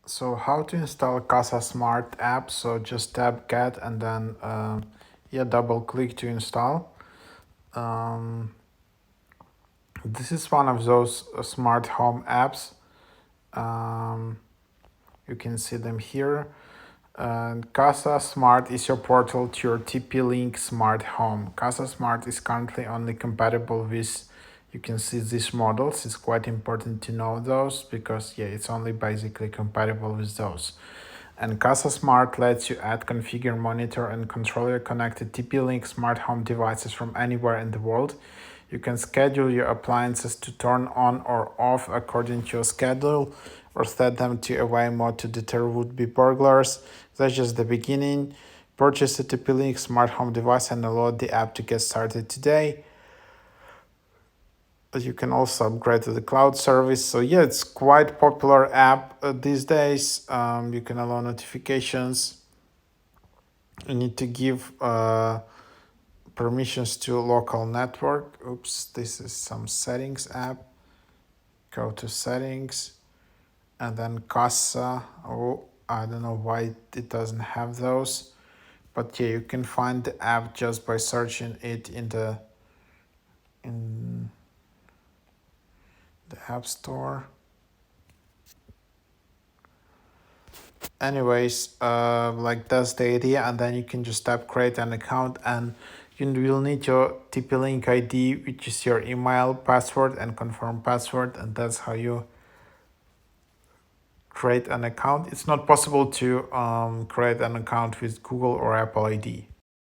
So how to install Kasa Smart app? So just tap get and then double click to install. Um, this is one of those smart home apps. Um, you can see them here. And Kasa Smart is your portal to your TP-Link smart home. Kasa Smart is currently only compatible with, you can see these models. It's quite important to know those because it's only basically compatible with those. And Kasa Smart lets you add, configure, monitor, and control your connected TP-Link smart home devices from anywhere in the world. You can schedule your appliances to turn on or off according to your schedule, or set them to away mode to deter would-be burglars. That's just the beginning. Purchase a TP-Link smart home device and download the app to get started today. You can also upgrade to the cloud service. So it's quite popular app these days. You can allow notifications. You need to give permissions to local network. Oops, this is some settings app. Go to settings and then Kasa. Oh, I don't know why it doesn't have those, but you can find the app just by searching it in the app store. Anyways, like that's the idea, and then you can just tap create an account, and you will need your TP-Link ID, which is your email, password, and confirm password, and that's how you create an account. It's not possible to create an account with Google or Apple ID.